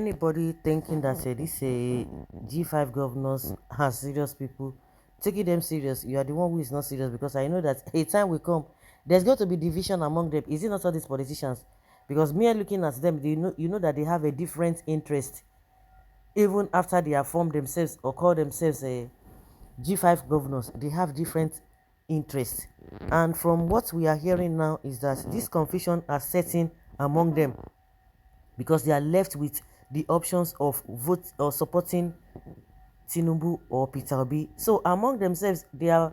anybody thinking that this G5 governors are serious people, taking them serious, you are the one who is not serious, because I know that a time will come, there's going to be division among them. Is it not all these politicians? Because me looking at them, you know that they have a different interest, even after they have formed themselves or call themselves a G5 governors, they have different interests. And from what we are hearing now is that this confusion are setting among them, because they are left with the options of vote or supporting Tinubu or Peter Obi. So among themselves, they are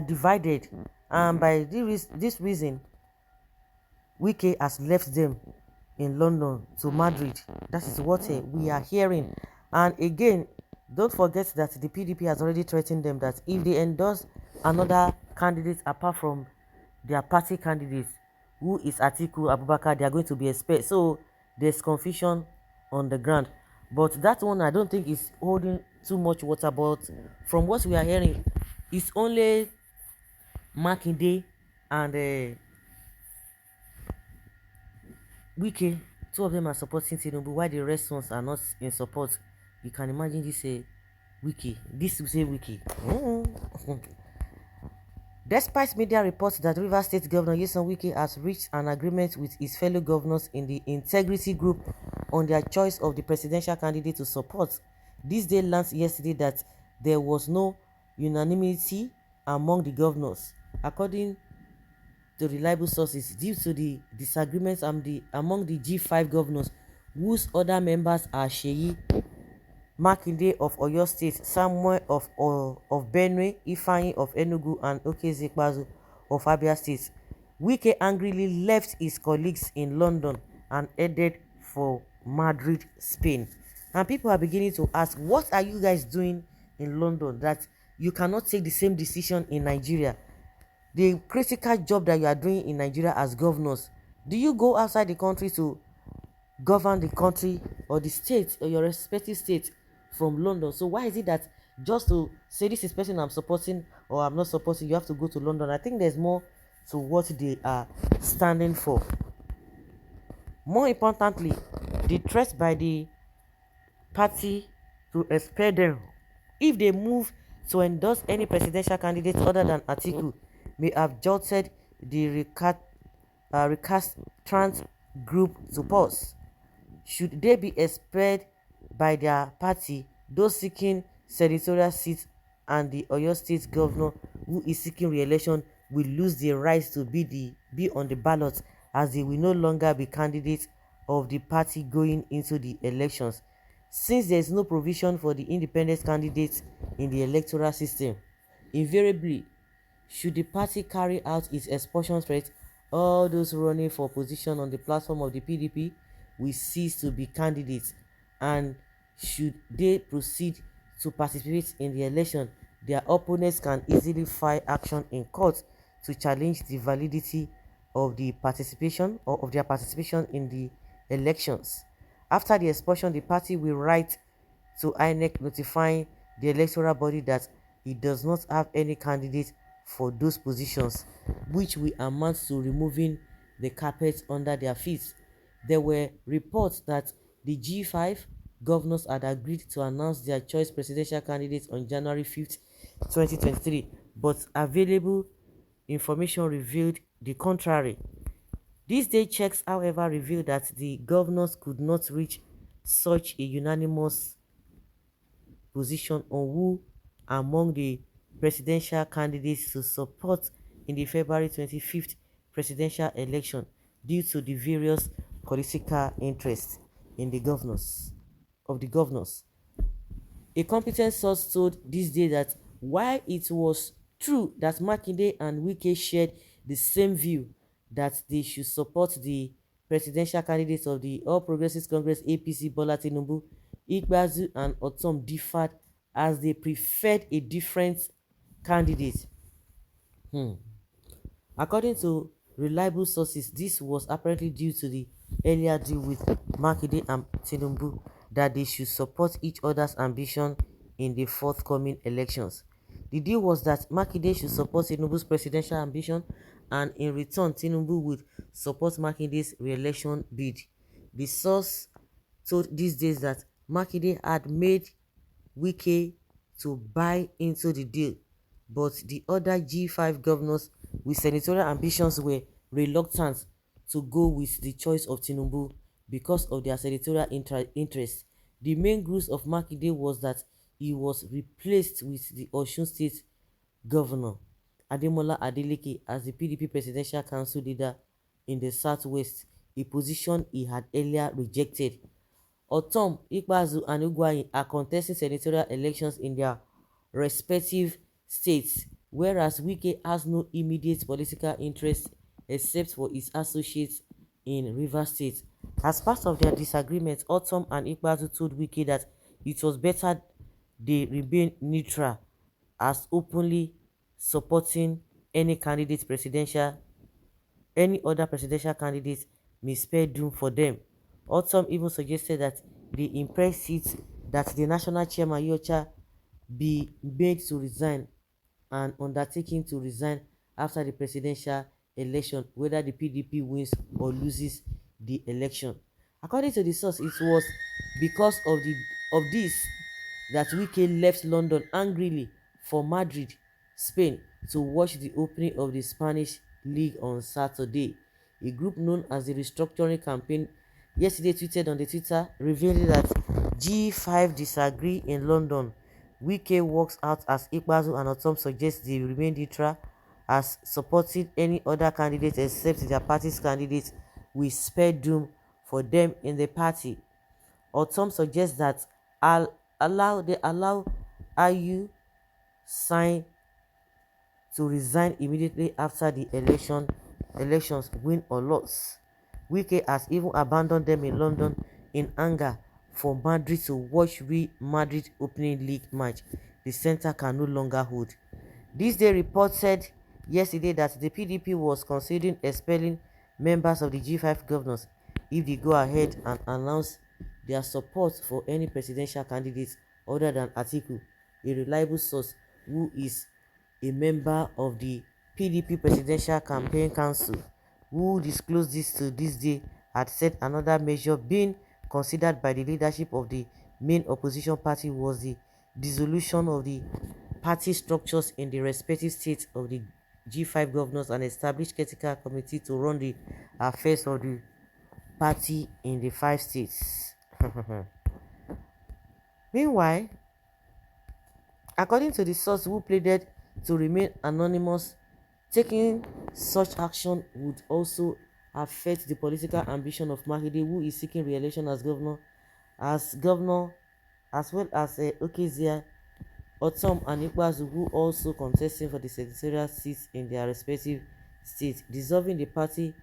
divided, and by this reason, Wike has left them in London to Madrid. That is what we are hearing. And again, don't forget that the PDP has already threatened them that if they endorse another candidate apart from their party candidate, who is Atiku Abubakar, they are going to be expelled. So there's confusion on the ground. But that one I don't think is holding too much water. But from what we are hearing, it's only Makinde and Wike. Two of them are supporting Tinubu, while the rest ones are not in support. You can imagine this Wike. This will say Wike. Despite media reports that Rivers State Governor Nyesom Wike has reached an agreement with his fellow governors in the Integrity Group on their choice of the presidential candidate to support, this day learned yesterday that there was no unanimity among the governors. According to reliable sources, due to the disagreements among the G5 governors, whose other members are Sheyi Makinde of Oyo State, Samuel of Benue, Ifeanyi of Enugu, and Okezekpazu of Abia State, Wike angrily left his colleagues in London and headed for Madrid, Spain. And people are beginning to ask, what are you guys doing in London that you cannot take the same decision in Nigeria? The critical job that you are doing in Nigeria as governors, do you go outside the country to govern the country or the state or your respective state from London? So why is it that just to say this is person I'm supporting or I'm not supporting, you have to go to London? I think there's more to what they are standing for. More importantly, the threat by the party to expel them if they move to endorse any presidential candidate other than Atiku may have jolted the recalcitrant group to pause. Should they be expelled by their party, those seeking senatorial seats and the Oyo State governor who is seeking re-election will lose their rights to be on the ballot, as they will no longer be candidates of the party going into the elections. Since there is no provision for the independent candidates in the electoral system, invariably, should the party carry out its expulsion threat, all those running for position on the platform of the PDP will cease to be candidates, and should they proceed to participate in the election, their opponents can easily file action in court to challenge the validity of the participation or of their participation in the elections. After the expulsion, the party will write to INEC notifying the electoral body that it does not have any candidate for those positions, which will amount to removing the carpet under their feet. There were reports that the G5 governors had agreed to announce their choice presidential candidates on January 5th, 2023, but available information revealed the contrary. These day checks, however, revealed that the governors could not reach such a unanimous position on who among the presidential candidates to support in the February 25th presidential election due to the various political interests in the governors. A competent source told this day that while it was true that Makinde and Wike shared the same view that they should support the presidential candidates of the All Progressives Congress APC, Bola Tinubu, Igbazu and Otom differed as they preferred a different candidate. According to reliable sources, this was apparently due to the earlier deal with Makinde and Tinubu that they should support each other's ambition in the forthcoming elections. The deal was that Makinde should support Tinubu's presidential ambition, and in return, Tinubu would support Makinde's re-election bid. The source told these days that Makinde had made Wike to buy into the deal, but the other G5 governors with senatorial ambitions were reluctant to go with the choice of Tinubu because of their senatorial interests. The main growth of Makinde was that he was replaced with the Osun State Governor Ademola Adeleke as the PDP Presidential Council leader in the Southwest, a position he had earlier rejected. Otom, Ikpeazu and Ugwuanyi are contesting senatorial elections in their respective states, whereas Wike has no immediate political interest except for his associates in Rivers State. As part of their disagreement, Otom and Ikpeazu told Wike that it was better they remain neutral as openly supporting any candidate presidential any other presidential candidate may spare doom for them. Autumn even suggested that the impressed it that the national chairman Yocha be made to resign and undertaking to resign after the presidential election, whether the PDP wins or loses the election. According to the source, it was because of this that Wike left London angrily for Madrid, Spain, to watch the opening of the Spanish League on Saturday. A group known as the Restructuring Campaign yesterday tweeted on the Twitter revealing that G5 disagree in London. Wike walks out as Ikpeazu and Otom suggest they remain neutral as supporting any other candidate except their party's candidate will spare doom for them in the party. Otom suggests that they allow IU sign to resign immediately after the elections, win or loss. Wike has even abandoned them in London in anger for Madrid to watch Real Madrid opening league match the centre can no longer hold. This day reported yesterday that the PDP was considering expelling members of the G5 governors if they go ahead and announce their support for any presidential candidates other than Atiku, a reliable source who is a member of the PDP Presidential Campaign Council, who disclosed this to this day, had said another measure being considered by the leadership of the main opposition party was the dissolution of the party structures in the respective states of the G5 governors and established critical committee to run the affairs of the party in the 5 states. Meanwhile, according to the source who pleaded to remain anonymous, taking such action would also affect the political ambition of Makinde, who is seeking re-election as governor, as well as Okezia, Otom and Ikpeazu, who also contesting for the senatorial seats in their respective states. Dissolving the party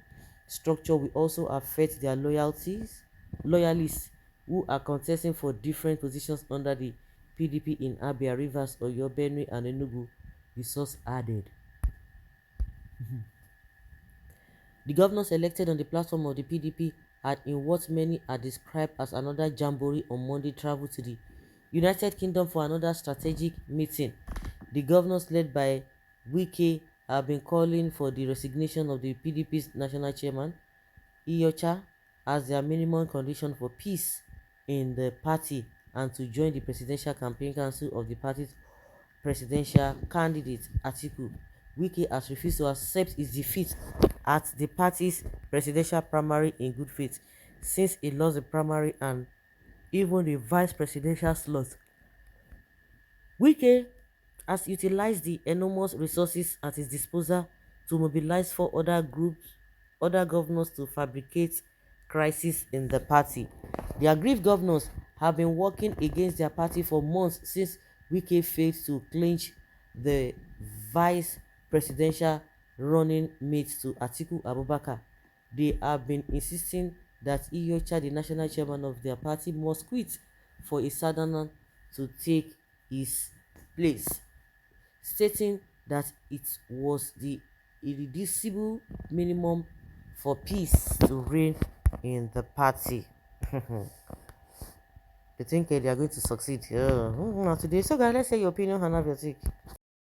structure will also affect their loyalists who are contesting for different positions under the PDP in Abia, Rivers, Oyo, Benue, and Enugu, the source added. The governors elected on the platform of the PDP had, in what many are described as another jamboree on Monday, traveled to the United Kingdom for another strategic meeting. The governors led by Wike have been calling for the resignation of the PDP's national chairman, Iyocha, as their minimum condition for peace in the party and to join the presidential campaign council of the party's presidential candidate Atiku. Wike has refused to accept his defeat at the party's presidential primary in good faith since he lost the primary and even the vice presidential slot. Wike has utilized the enormous resources at his disposal to mobilize four other governors to fabricate crisis in the party. The aggrieved governors have been working against their party for months since Wike failed to clinch the vice presidential running mate to Atiku Abubakar. They have been insisting that Iyocha, the national chairman of their party, must quit for a southerner to take his place, stating that it was the irreducible minimum for peace to reign in the party. They think they are going to succeed. Yeah. Today, so guys, let's say your opinion and have your take.